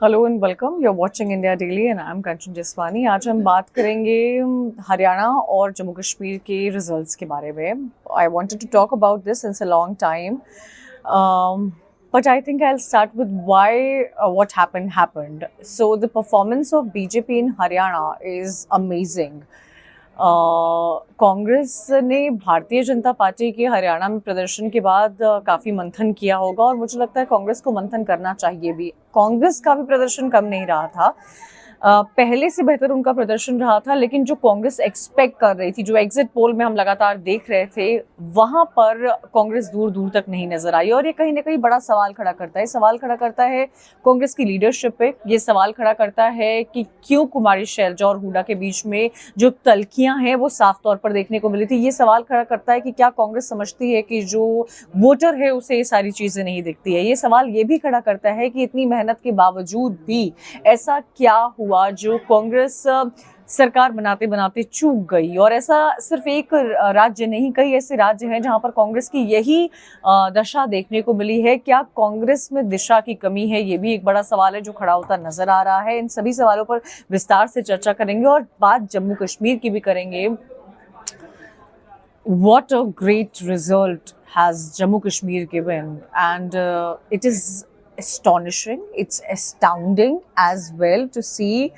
Hello and welcome, you are watching India Daily and I am Kanchan Jaswani. आज हम बात करेंगे हरियाणा और जम्मू कश्मीर के रिजल्ट्स के बारे में। I wanted to talk about this since a long time, but I think I'll start with why what happened. So the performance of BJP in Haryana is amazing. Congress ने भारतीय जनता पार्टी के हरियाणा में प्रदर्शन के बाद काफ़ी मंथन किया होगा और मुझे लगता है कांग्रेस को मंथन करना चाहिए भी। कांग्रेस का भी प्रदर्शन कम नहीं रहा था। पहले से बेहतर उनका प्रदर्शन रहा था, लेकिन जो कांग्रेस एक्सपेक्ट कर रही थी, जो एग्जिट पोल में हम लगातार देख रहे थे, वहां पर कांग्रेस दूर दूर तक नहीं नजर आई। और ये कहीं ना कहीं बड़ा सवाल खड़ा करता है। सवाल खड़ा करता है कांग्रेस की लीडरशिप पे। ये सवाल खड़ा करता है कि क्यों कुमारी शैलजा और हुड्डा के बीच में जो तल्खियां हैं वो साफ तौर पर देखने को मिली थी। ये सवाल खड़ा करता है कि क्या कांग्रेस समझती है कि जो वोटर है उसे ये सारी चीजें नहीं दिखती है। ये सवाल ये भी खड़ा करता है कि इतनी मेहनत के बावजूद भी ऐसा क्या हुआ जो कांग्रेस सरकार बनाते बनाते चूक गई। और ऐसा सिर्फ एक राज्य नहीं, कई ऐसे राज्य हैं जहां पर कांग्रेस की यही दशा देखने को मिली है। क्या कांग्रेस में दिशा की कमी है? ये भी एक बड़ा सवाल है जो खड़ा होता नजर आ रहा है। इन सभी सवालों पर विस्तार से चर्चा करेंगे और बात जम्मू कश्मीर की भी करेंगे। What a great result has Jammu Kashmir given, and it is astonishing, it's astounding as well to see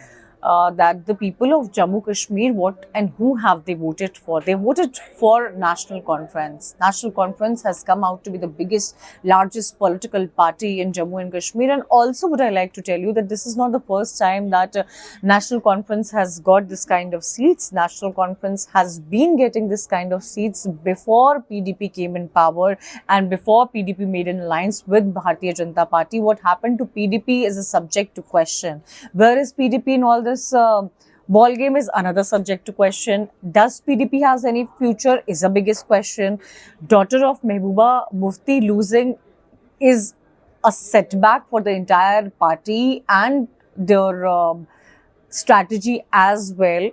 that the people of Jammu Kashmir, what and who have they voted for? They voted for National Conference. National Conference has come out to be the largest political party in Jammu and Kashmir. And also would I like to tell you that this is not the first time that National Conference has got this kind of seats. National Conference has been getting this kind of seats before PDP came in power and before PDP made an alliance with Bharatiya Janata Party. What happened to PDP is a subject to question. Where is PDP in all this? Ball game is another subject to question. Does PDP has any future is a biggest question. Daughter of Mehbooba Mufti losing is a setback for the entire party and their strategy as well.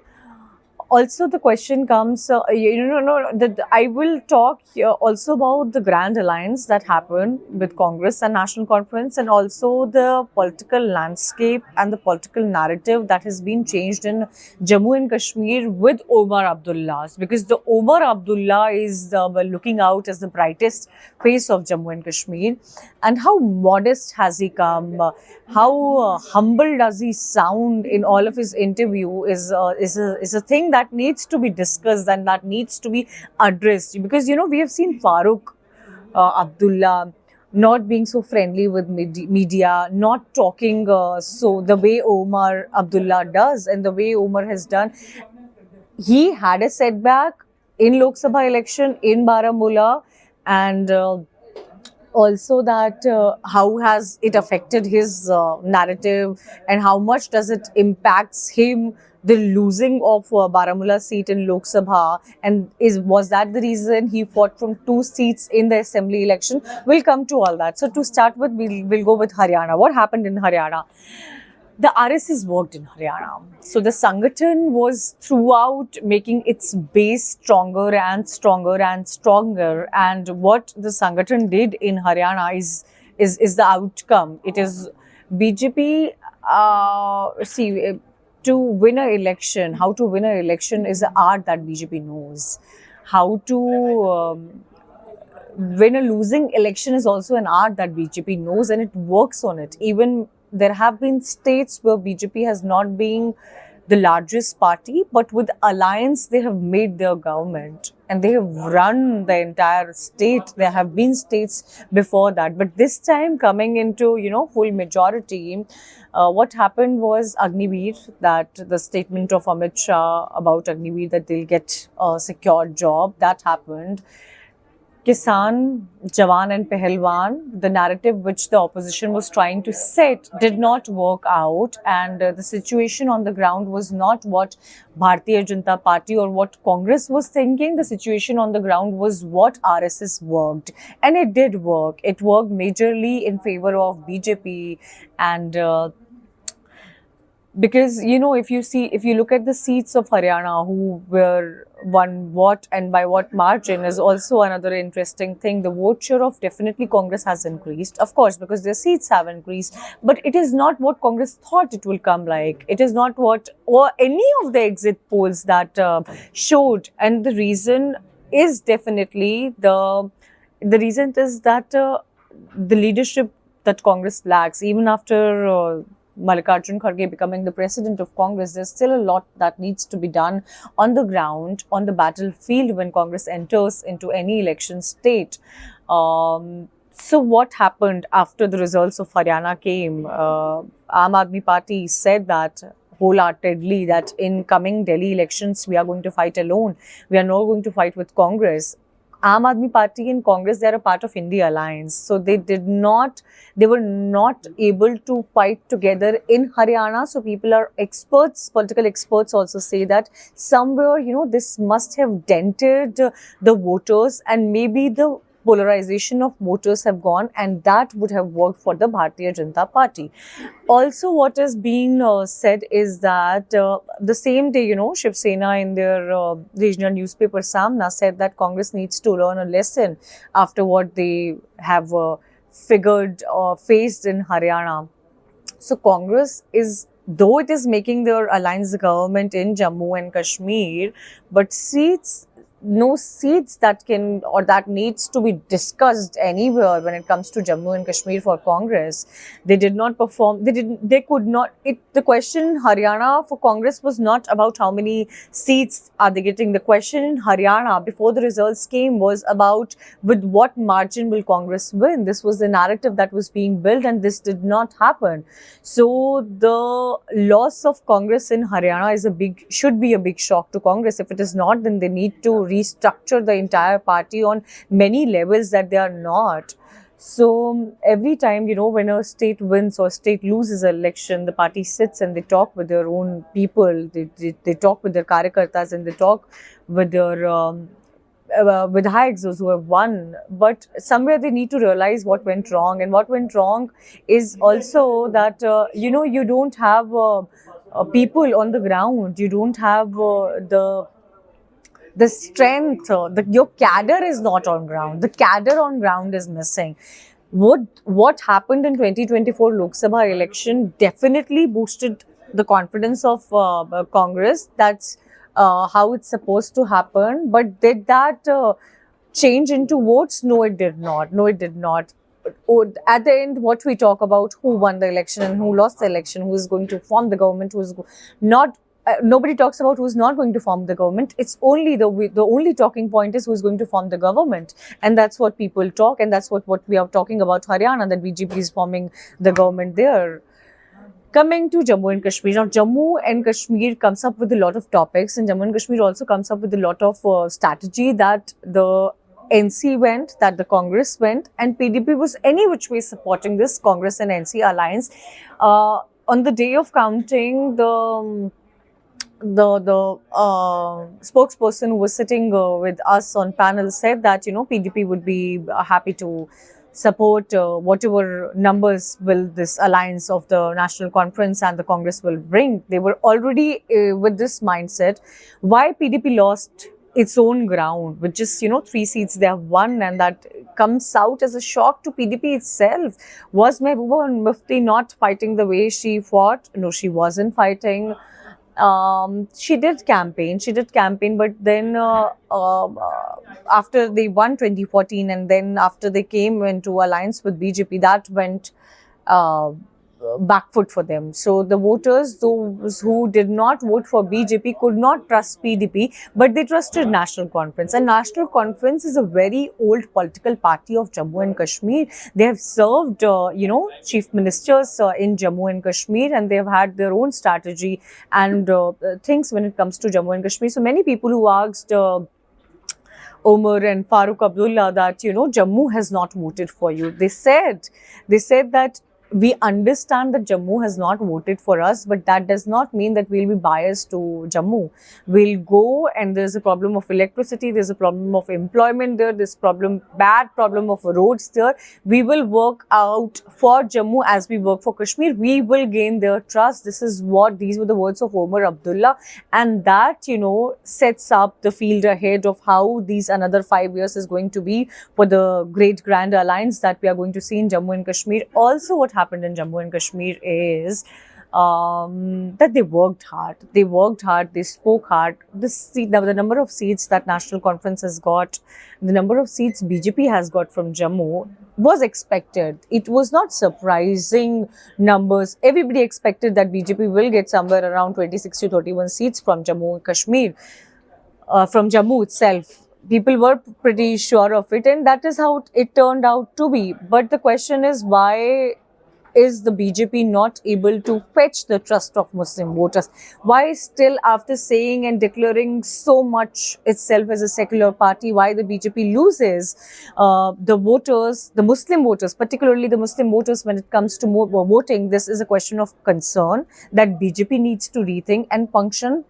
Also, the question comes, I will talk also about the grand alliance that happened with Congress and National Conference, and also the political landscape and the political narrative that has been changed in Jammu and Kashmir with Omar Abdullah. Because the Omar Abdullah is looking out as the brightest face of Jammu and Kashmir. And how modest has he come? How humble does he sound in all of his interview is a thing that needs to be discussed and that needs to be addressed. Because we have seen Farooq Abdullah not being so friendly with media, not talking so the way Omar Abdullah does and the way Omar has done. He had a setback in Lok Sabha election in Baramulla, and also that how has it affected his narrative and how much does it impacts him, the losing of Baramulla seat in Lok Sabha, and was that the reason he fought from 2 seats in the assembly election? We'll come to all that. So to start with, we'll go with Haryana. What happened in Haryana? The RSS worked in Haryana. So the Sangathan was throughout making its base stronger and stronger and stronger. And what the Sangathan did in Haryana is the outcome. It is BJP, to win an election, how to win an election is an art that BJP knows. How to win a losing election is also an art that BJP knows, and it works on it. Even there have been states where BJP has not been the largest party, but with alliance they have made their government and they have run the entire state. There have been states before that, but this time coming into full majority, what happened was Agniveer, that the statement of Amit Shah about Agniveer that they'll get a secure job, that happened. Kisan, Jawan and Pehelwan, the narrative which the opposition was trying to set did not work out, and the situation on the ground was not what Bharatiya Janata Party or what Congress was thinking. The situation on the ground was what RSS worked, and it did work. It worked majorly in favor of BJP, and because if you look at the seats of Haryana who were won what and by what margin is also another interesting thing. The vote share of definitely Congress has increased, of course, because their seats have increased, but it is not what Congress thought it will come like. It is not what, or any of the exit polls that showed. And the reason is definitely the reason is that the leadership that Congress lacks, even after Mallikarjun Kharge becoming the president of Congress, there's still a lot that needs to be done on the ground, on the battlefield when Congress enters into any election state. So what happened after the results of Haryana came? Aam Aadmi Party said that wholeheartedly that in coming Delhi elections we are going to fight alone. We are not going to fight with Congress. Aam Aadmi Party and Congress, they are a part of India Alliance. So they were not able to fight together in Haryana. So people are experts, political experts also say that somewhere, this must have dented the voters, and maybe the polarization of voters have gone, and that would have worked for the Bharatiya Janata Party. Also, what is being said is that the same day, Shiv Sena in their regional newspaper Samna said that Congress needs to learn a lesson after what they have figured or faced in Haryana. So Congress is, though it is making their alliance government in Jammu and Kashmir, but no seats that can or that needs to be discussed anywhere when it comes to Jammu and Kashmir for Congress. They did not perform. They could not. The question in Haryana for Congress was not about how many seats are they getting. The question in Haryana before the results came was about with what margin will Congress win. This was the narrative that was being built, and this did not happen. So the loss of Congress in Haryana should be a big shock to Congress. If it is not, then they need to restructure the entire party on many levels that they are not. So every time, when a state wins or state loses an election, the party sits and they talk with their own people, they talk with their karyakartas, and they talk with their with high exos who have won. But somewhere they need to realize what went wrong, and what went wrong is also that you don't have people on the ground, you don't have the strength, your cadre is not on ground. The cadre on ground is missing. What happened in 2024 Lok Sabha election definitely boosted the confidence of Congress. That's how it's supposed to happen. But did that change into votes? No, it did not. No, it did not. At the end, what we talk about, who won the election and who lost the election, who is going to form the government, who is not. Nobody talks about who's not going to form the government. It's only the only talking point is who's going to form the government, and that's what people talk, and that's what we are talking about Haryana, that BJP is forming the government there. Coming to Jammu and Kashmir, now Jammu and Kashmir comes up with a lot of topics, and Jammu and Kashmir also comes up with a lot of strategy that the NC went, that the Congress went, and PDP was any which way supporting this Congress and NC alliance. On the day of counting, the spokesperson who was sitting with us on panel said that PDP would be happy to support whatever numbers will this alliance of the National Conference and the Congress will bring. They were already with this mindset. Why PDP lost its own ground with just 3 seats they have won, and that comes out as a shock to PDP itself. Was Mehbooba Mufti not fighting the way she fought? No, she wasn't fighting. She did campaign, but then after they won 2014 and then after they came into alliance with BJP, that went back foot for them. So the voters, those who did not vote for BJP, could not trust PDP, but they trusted National Conference. And National Conference is a very old political party of Jammu and Kashmir. They have served, chief ministers in Jammu and Kashmir, and they have had their own strategy and things when it comes to Jammu and Kashmir. So many people who asked Omar and Farooq Abdullah that Jammu has not voted for you. They said that we understand that Jammu has not voted for us, but that does not mean that we'll be biased to Jammu. We'll go, and there's a problem of electricity, there's a problem of employment there, there's bad problem of roads there. We will work out for Jammu as we work for Kashmir. We will gain their trust. These were the words of Omar Abdullah, and that, sets up the field ahead of how these another 5 years is going to be for the great grand alliance that we are going to see in Jammu and Kashmir. Also, what happened in Jammu and Kashmir is that they worked hard. They spoke hard. The number of seats that National Conference has got, the number of seats BJP has got from Jammu was expected. It was not surprising numbers. Everybody expected that BJP will get somewhere around 26 to 31 seats from Jammu and Kashmir, from Jammu itself. People were pretty sure of it, and that is how it turned out to be. But the question is, why is the BJP not able to fetch the trust of Muslim voters? Why still, after saying and declaring so much itself as a secular party, why the BJP loses the voters, the Muslim voters, particularly the Muslim voters when it comes to voting? This is a question of concern that BJP needs to rethink and function.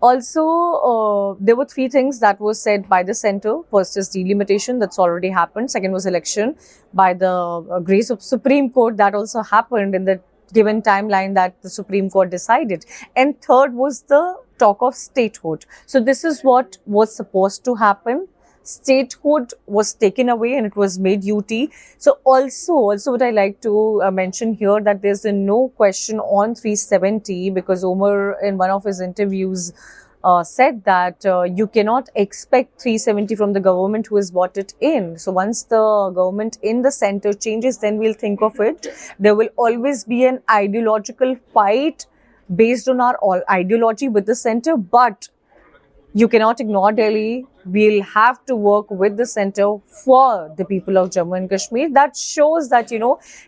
Also, there were three things that was said by the centre. First is delimitation, that's already happened. Second was election by the grace of Supreme Court, that also happened in the given timeline that the Supreme Court decided. And third was the talk of statehood. So this is what was supposed to happen. Statehood was taken away and it was made UT. So also what I like to mention here, that there's no question on 370, because Omar in one of his interviews said that you cannot expect 370 from the government who has bought it in. So once the government in the centre changes, then we'll think of it. There will always be an ideological fight based on our ideology with the centre, but you cannot ignore Delhi. We'll have to work with the centre for the people of Jammu and Kashmir. That shows that,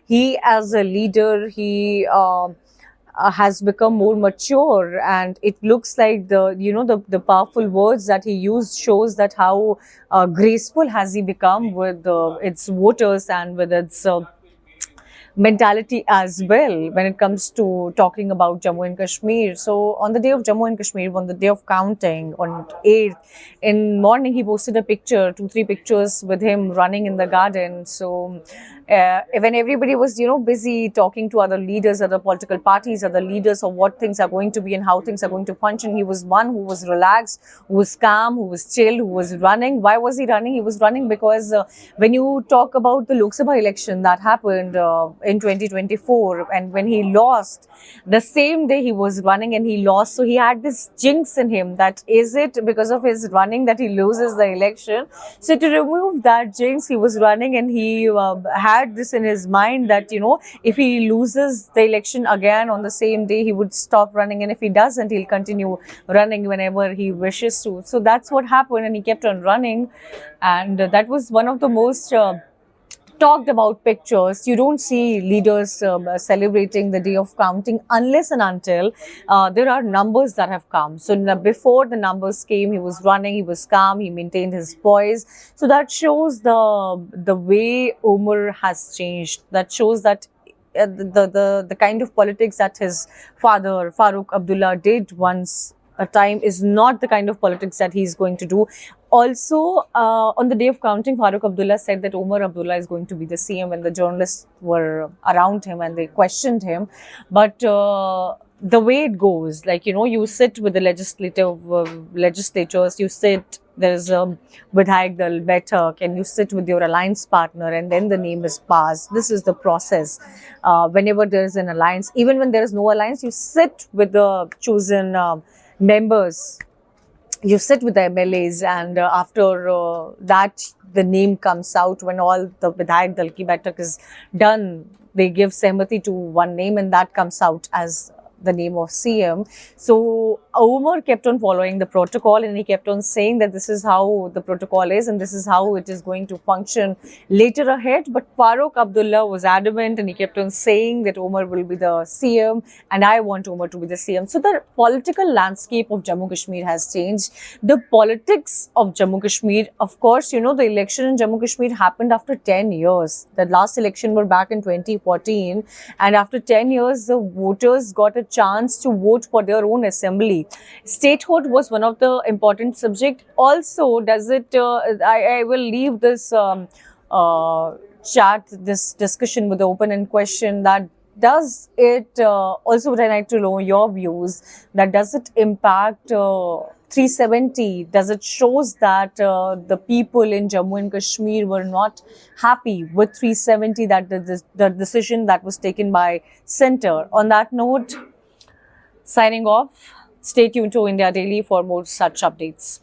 he as a leader, he has become more mature, and it looks like the powerful words that he used shows that how graceful has he become with its voters and with its mentality as well when it comes to talking about Jammu and Kashmir. So on the day of Jammu and Kashmir, on the day of counting, on 8th, in morning he posted a picture, 2-3 pictures with him running in the garden. So when everybody was, busy talking to other leaders, other political parties, other leaders of what things are going to be and how things are going to function, he was one who was relaxed, who was calm, who was chill, who was running. Why was he running? He was running because when you talk about the Lok Sabha election that happened in 2024, and when he lost, the same day he was running and he lost. So he had this jinx in him, that is it because of his running that he loses the election? So to remove that jinx, he was running, and he had this in his mind that, if he loses the election again on the same day, he would stop running, and if he doesn't, he'll continue running whenever he wishes to. So that's what happened, and he kept on running, and that was one of the most talked about pictures. You don't see leaders celebrating the day of counting unless and until there are numbers that have come. So before the numbers came, he was running, he was calm, he maintained his poise. So that shows the way Omar has changed. That shows that the kind of politics that his father Farooq Abdullah did once a time is not the kind of politics that he's going to do. Also, on the day of counting, Farooq Abdullah said that Omar Abdullah is going to be the CM, when the journalists were around him and they questioned him. But the way it goes, like, you sit with the legislatures, you sit, there's a Vidhayak Dal Baitak, and you sit with your alliance partner, and then the name is passed. This is the process. Whenever there is an alliance, even when there is no alliance, you sit with the chosen members, you sit with the MLAs, and after that, the name comes out. When all the Vidhayak Dal Ki Baitak is done, they give sehmati to one name, and that comes out as the name of CM. So Umar kept on following the protocol, and he kept on saying that this is how the protocol is and this is how it is going to function later ahead. But Farooq Abdullah was adamant, and he kept on saying that Umar will be the CM and I want Umar to be the CM. So the political landscape of Jammu Kashmir has changed. The politics of Jammu Kashmir, of course, you know, the election in Jammu Kashmir happened after 10 years. The last election were back in 2014, and after 10 years, the voters got a chance to vote for their own assembly. Statehood was one of the important subject. Also, does it? I will leave this chat, this discussion with the open-end question that does it also would I like to know your views that does it impact 370? Does it shows that the people in Jammu and Kashmir were not happy with 370, that the decision that was taken by Centre? On that note, signing off. Stay tuned to India Daily for more such updates.